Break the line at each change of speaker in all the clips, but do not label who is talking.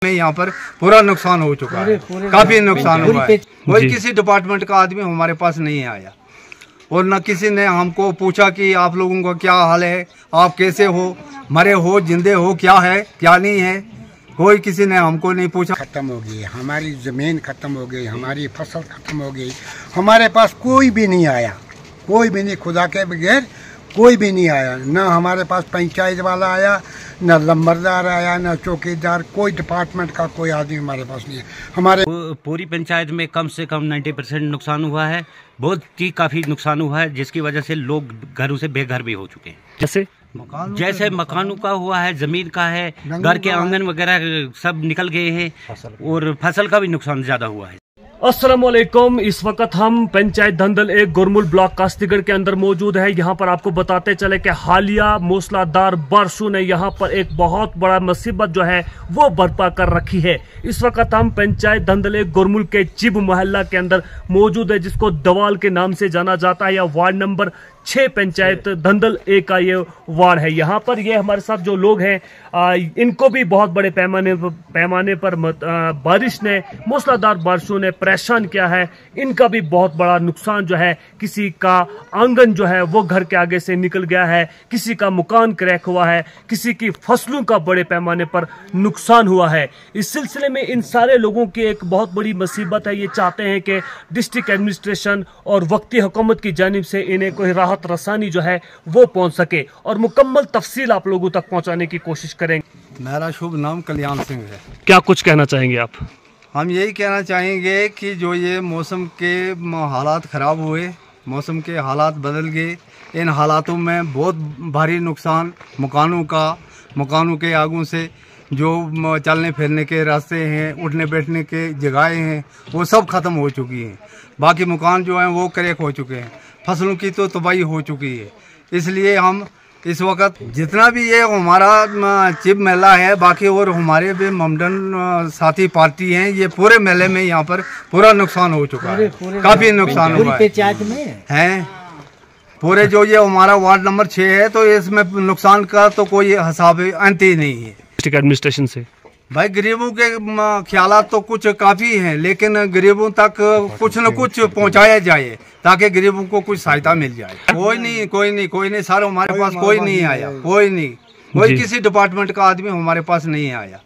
में यहाँ पर पूरा नुकसान हो चुका है, काफी नुकसान हुआ है। कोई किसी डिपार्टमेंट का आदमी हमारे पास नहीं आया और न किसी ने हमको पूछा कि आप लोगों का क्या हाल है, आप कैसे हो, मरे हो, जिंदे हो, क्या है क्या नहीं है, कोई किसी ने हमको नहीं पूछा।
खत्म हो गई हमारी ज़मीन, खत्म हो गई हमारी फसल, खत्म हो गई। हमारे पास कोई भी नहीं आया, कोई भी नहीं, खुदा के बगैर कोई भी नहीं आया। न हमारे पास पंचायत वाला आया, न लंबरदार आया, न चौकीदार, कोई डिपार्टमेंट का कोई आदमी हमारे पास नहीं है। हमारे
पूरी पंचायत में कम से कम 90% नुकसान हुआ है, बहुत ही काफ़ी नुकसान हुआ है, जिसकी वजह से लोग घरों से बेघर भी हो चुके हैं। जैसे मकानों का हुआ है, जमीन का है, घर के आंगन वगैरह सब निकल गए हैं और फसल का भी नुकसान ज्यादा हुआ है।
अस्सलामुअलैकुम। इस वक्त हम पंचायत धंधल 1 गोरमुल ब्लॉक कास्तीगढ़ के अंदर मौजूद है। यहाँ पर आपको बताते चले कि हालिया मूसलाधार बारिशों ने यहाँ पर एक बहुत बड़ा मुसीबत जो है वो बर्पा कर रखी है। इस वक्त हम पंचायत धंधल 1 गोरमुल के चिब मोहल्ला के अंदर मौजूद है, जिसको दवाल के नाम से जाना जाता है, या वार्ड नंबर 6 पंचायत धंधल 1 का ये वार्ड है। यहाँ पर ये हमारे साथ जो लोग हैं इनको भी बहुत बड़े पैमाने पर बारिश ने, मूसलाधार बारिशों ने परेशान किया है। इनका भी बहुत बड़ा नुकसान जो है, किसी का आंगन जो है वो घर के आगे से निकल गया है, किसी का मकान क्रैक हुआ है, किसी की फसलों का बड़े पैमाने पर नुकसान हुआ है। इस सिलसिले में इन सारे लोगों की एक बहुत बड़ी मुसीबत है। ये चाहते हैं कि डिस्ट्रिक्ट एडमिनिस्ट्रेशन और वक्ती हुकूमत की जानिब से इन्हें कोई राहत रसानी जो है वो पहुंच सके, और मुकम्मल तफसील आप लोगों तक पहुंचाने की कोशिश करेंगे।
मेरा शुभ नाम कल्याण सिंह है।
क्या कुछ कहना चाहेंगे आप?
हम यही कहना चाहेंगे कि जो ये मौसम के हालात ख़राब हुए, मौसम के हालात बदल गए, इन हालातों में बहुत भारी नुकसान मकानों के आगों से जो चलने फिरने के रास्ते हैं, उठने बैठने के जगहें हैं, वो सब ख़त्म हो चुकी हैं। बाकी मकान जो हैं वो क्रैक हो चुके हैं, फसलों की तो तबाही हो चुकी है। इसलिए हम इस वक्त जितना भी ये हमारा चिब मेला है, बाकी और हमारे भी ममडन साथी पार्टी हैं, ये पूरे मेले में यहाँ पर पूरा नुकसान हो चुका है, काफ़ी नुकसान हुआ है। पूरे जो ये हमारा वार्ड नंबर 6 है, तो इसमें नुकसान का तो कोई हिसाब अंत ही नहीं है।
डिस्ट्रिक्ट एडमिनिस्ट्रेशन से
भाई गरीबों के ख्यालात तो कुछ काफ़ी हैं, लेकिन गरीबों तक कुछ न कुछ पहुंचाया जाए ताकि गरीबों को कुछ सहायता मिल जाए। कोई नहीं सर, हमारे पास कोई नहीं आया, कोई किसी डिपार्टमेंट का आदमी हमारे पास नहीं आया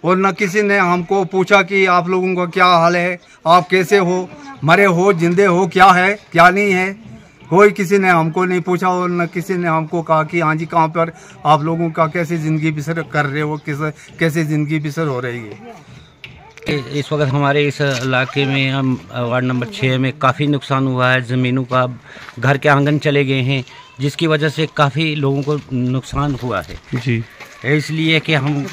और न किसी ने हमको पूछा कि आप लोगों का क्या हाल है, आप कैसे हो, मरे हो, जिंदे हो, क्या है क्या नहीं है, कोई किसी ने हमको नहीं पूछा और न किसी ने हमको कहा कि हाँ जी कहाँ पर आप लोगों का कैसे ज़िंदगी बसर कर रहे हो, कैसे ज़िंदगी बसर हो रही है।
इस वक्त हमारे इस इलाके में हम वार्ड नंबर 6 में काफ़ी नुकसान हुआ है, ज़मीनों का, घर के आंगन चले गए हैं, जिसकी वजह से काफ़ी लोगों को नुकसान हुआ है जी। इसलिए कि हम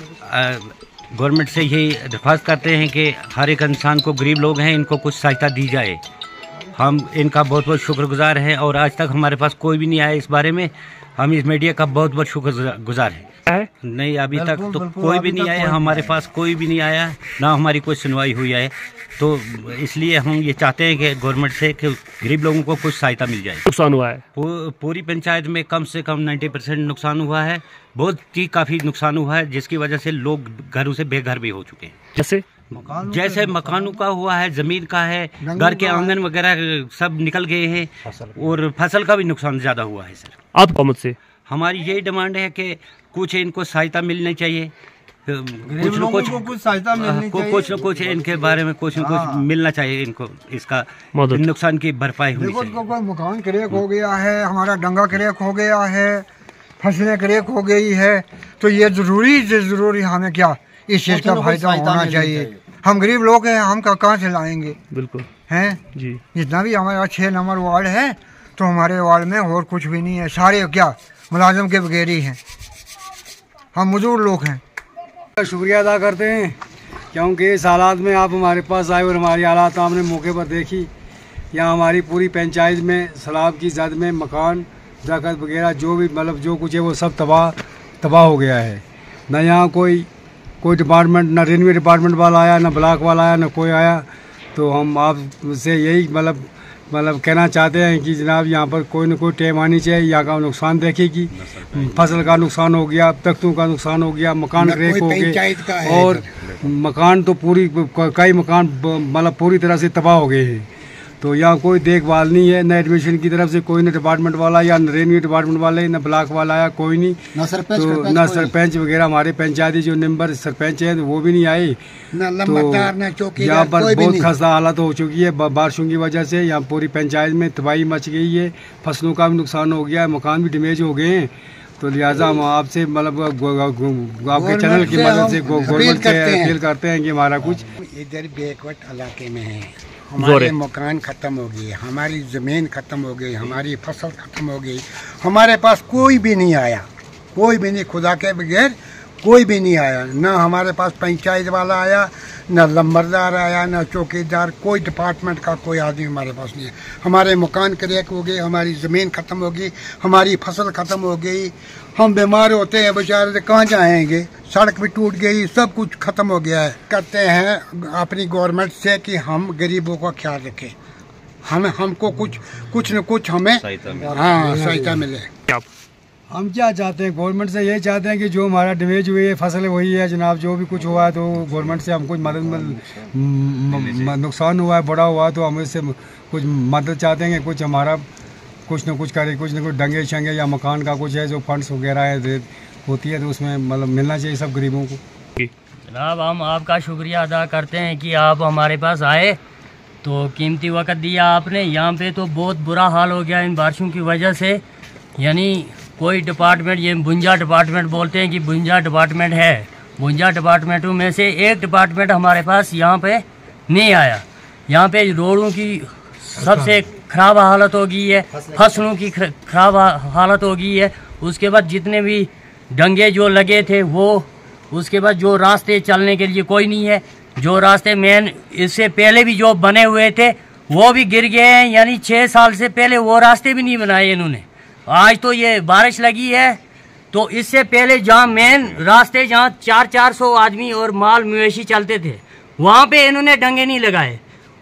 गवर्नमेंट से यही दरख्वास्त करते हैं कि हर एक इंसान को, गरीब लोग हैं, इनको कुछ सहायता दी जाए। हम इनका बहुत बहुत शुक्रगुजार हैं और आज तक हमारे पास कोई भी नहीं आया इस बारे में। हम इस मीडिया का बहुत बहुत शुक्रगुजार हैं। नहीं, अभी तक तो कोई भी नहीं आया, हमारे पास कोई भी नहीं आया, ना हमारी कोई सुनवाई हुई है। तो इसलिए हम ये चाहते हैं कि गवर्नमेंट से कि गरीब लोगों को कुछ सहायता मिल जाए।
नुकसान हुआ है
पूरी पंचायत में कम से कम 90% नुकसान हुआ है, बहुत ही काफ़ी नुकसान हुआ है, जिसकी वजह से लोग घरों से बेघर भी हो चुके हैं। जैसे मकानों का हुआ है, जमीन का है, घर के आंगन वगैरह सब निकल गए हैं और फसल का भी नुकसान ज्यादा हुआ है। सर,
आप कौमत से
हमारी यही डिमांड है कि कुछ इनको सहायता मिलनी चाहिए, कुछ इनके बारे में कुछ न कुछ मिलना चाहिए इनको, इसका नुकसान की भरपाई होनी चाहिए।
कोई मकान क्रैक हो गया है, हमारा डंगा क्रैक हो गया है, फसलें क्रैक हो गई है, तो ये जरूरी हमें क्या इस चीज का फायदा होना चाहिए। हम गरीब लोग हैं, हम कहाँ से लाएंगे? बिल्कुल हैं जी। जितना भी हमारा 6 नंबर वार्ड है, तो हमारे वार्ड में और कुछ भी नहीं है, सारे क्या मुलाजिम के बगैर ही हैं, हम मजदूर लोग हैं।
शुक्रिया अदा करते हैं क्योंकि इस हालात में आप हमारे पास आए और हमारी हालात आपने मौके पर देखी। यहाँ हमारी पूरी पंचायत में सैलाब की जद में मकान, दरख्त वगैरह जो भी मतलब जो कुछ है वो सब तबाह हो गया है। न यहाँ कोई डिपार्टमेंट, ना रेवेन्यू डिपार्टमेंट वाला आया, ना ब्लॉक वाला आया, ना कोई आया। तो हम आपसे यही मतलब मतलब कहना चाहते हैं कि जनाब यहाँ पर कोई न कोई टेम आनी चाहिए, यहाँ का नुकसान देखेगी। फसल का नुकसान हो गया, तख्तों का नुकसान हो गया, मकान क्रेक हो गए और मकान तो पूरी कई मकान मतलब पूरी तरह से तबाह हो गए हैं। तो यहाँ कोई देखभाल नहीं है, न एडमिशन की तरफ से कोई, न डिपार्टमेंट वाला या रेवेन्यू डिपार्टमेंट वाले, न ब्लॉक वाला आया कोई नहीं, न सरपंच वगैरह हमारे पंचायती जो मेंबर सरपंच है वो भी नहीं आए। तो यहाँ पर बहुत खस्ता हालत हो चुकी है बारिशों की वजह से। यहाँ पूरी पंचायत में तबाही मच गई है, फसलों का भी नुकसान हो गया है, मकान भी डैमेज हो गए हैं। तो लिहाजा हम आपसे मतलब आपके चैनल की मदद से गवर्नमेंट से अपील करते हैं कि हमारा कुछ
इधर बैकवर्ड इलाके में है, हमारे मकान ख़त्म हो गए, हमारी ज़मीन ख़त्म हो गई, हमारी फसल ख़त्म हो गई, हमारे पास कोई भी नहीं आया, कोई भी नहीं, खुदा के बगैर कोई भी नहीं आया। ना हमारे पास पंचायत वाला आया, ना लंबरदार आया, ना चौकीदार, कोई डिपार्टमेंट का कोई आदमी हमारे पास नहीं है। हमारे मकान क्रैक हो गए, हमारी ज़मीन ख़त्म हो गई, हमारी फसल ख़त्म हो गई, हम बीमार होते हैं बेचारे से कहाँ जाएंगे, सड़क भी टूट गई, सब कुछ ख़त्म हो गया है। करते हैं अपनी गवर्नमेंट से कि हम गरीबों का ख्याल रखें, हमको कुछ न कुछ हमें सहायता मिले।
हम क्या चाहते हैं गवर्नमेंट से, यही चाहते हैं कि जो हमारा डैमेज हुई है फसल वही है जनाब, जो भी कुछ हुआ है तो गवर्नमेंट से हमको नुकसान हुआ है, बड़ा हुआ है, तो हम इससे कुछ मदद चाहते हैं कि कुछ हमारा कुछ न कुछ करे, कुछ न कुछ डंगे शंगे या मकान का कुछ है जो फंड्स वगैरह है होती है तो उसमें मतलब मिलना चाहिए सब गरीबों को।
जनाब हम आपका शुक्रिया अदा करते हैं कि आप हमारे पास आए, तो कीमती वक्त दिया आपने। यहाँ पे तो बहुत बुरा हाल हो गया इन बारिशों की वजह से, यानी कोई डिपार्टमेंट, ये भुंजा डिपार्टमेंट बोलते हैं कि भुंजा डिपार्टमेंट है, भुंजा डिपार्टमेंटों में से एक डिपार्टमेंट हमारे पास यहाँ पे नहीं आया। यहाँ पे रोडों की सबसे ख़राब हालत हो गई है, फसलों की ख़राब हालत हो गई है, उसके बाद जितने भी डंगे जो लगे थे वो, उसके बाद जो रास्ते चलने के लिए कोई नहीं है, जो रास्ते मेन इससे पहले भी जो बने हुए थे वो भी गिर गए हैं, यानी 6 साल से पहले वो रास्ते भी नहीं बनाए इन्होंने। आज तो ये बारिश लगी है तो इससे पहले जहाँ मेन रास्ते जहाँ 400 आदमी और माल मवेशी चलते थे वहाँ पे इन्होंने डंगे नहीं लगाए,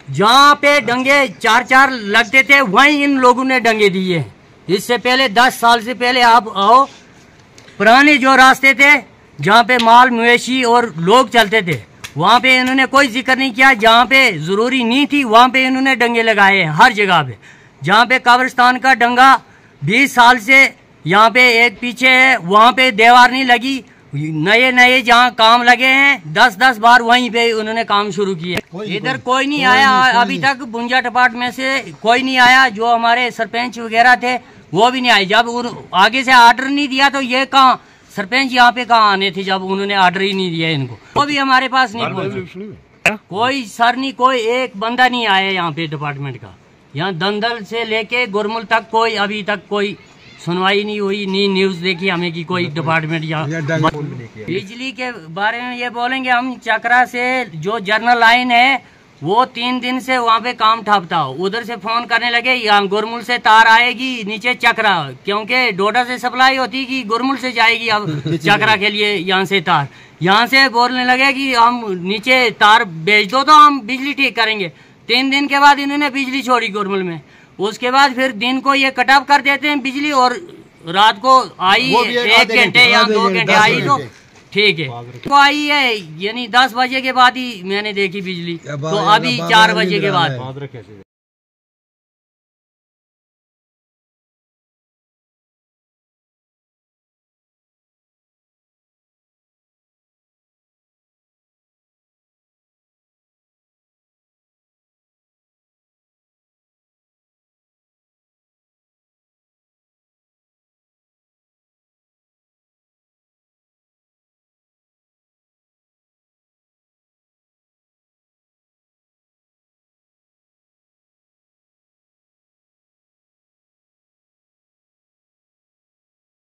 जहाँ पे डंगे 4 लगते थे वहीं इन लोगों ने डंगे दिए। इससे पहले 10 साल से पहले आप आओ, पुराने जो रास्ते थे जहाँ पे माल मवेशी और लोग चलते थे वहाँ पे इन्होंने कोई जिक्र नहीं किया, जहाँ पे ज़रूरी नहीं थी वहाँ पे इन्होंने डंगे लगाए हैं हर जगह पे। जहाँ पे कब्रिस्तान का डंगा 20 साल से यहाँ पे एक पीछे है, वहाँ पे दीवार नहीं लगी, नए जहाँ काम लगे हैं 10 बार वहीं पे उन्होंने काम शुरू किए। इधर कोई नहीं आया अभी तक, भुंजा डिपार्टमेंट से कोई नहीं आया, जो हमारे सरपंच वगैरह थे वो भी नहीं आए। जब आगे से ऑर्डर नहीं दिया तो ये कहाँ सरपंच यहाँ पे कहाँ आने थे जब उन्होंने ऑर्डर ही नहीं दिया इनको, वो भी हमारे पास नहीं पहुंचे। कोई सर नहीं, कोई एक बंदा नहीं आया यहाँ पे डिपार्टमेंट का। यहाँ दंदल से लेके गुरमुल तक कोई अभी तक कोई सुनवाई नहीं हुई, नहीं न्यूज देखी हमें कि कोई डिपार्टमेंट यहाँ। बिजली के बारे में ये बोलेंगे हम, चकरा से जो जर्नल लाइन है वो 3 दिन से वहाँ पे काम ठपता हो, उधर से फोन करने लगे यहाँ गुरमुल से तार आएगी नीचे चकरा, क्योंकि डोडा से सप्लाई होती कि गुरमुल से जाएगी अब चकरा के लिए यहाँ से तार, यहाँ से बोलने लगे कि हम नीचे तार भेज दो तो हम बिजली ठीक करेंगे। 3 दिन के बाद इन्होंने बिजली छोड़ी गुरमुल में, उसके बाद फिर दिन को ये कट ऑफ कर देते हैं बिजली और रात को आई 1 घंटे या 2 घंटे आई तो ठीक है, तो आई है, यानी 10 बजे के बाद ही मैंने देखी बिजली, तो अभी 4 बजे के बाद।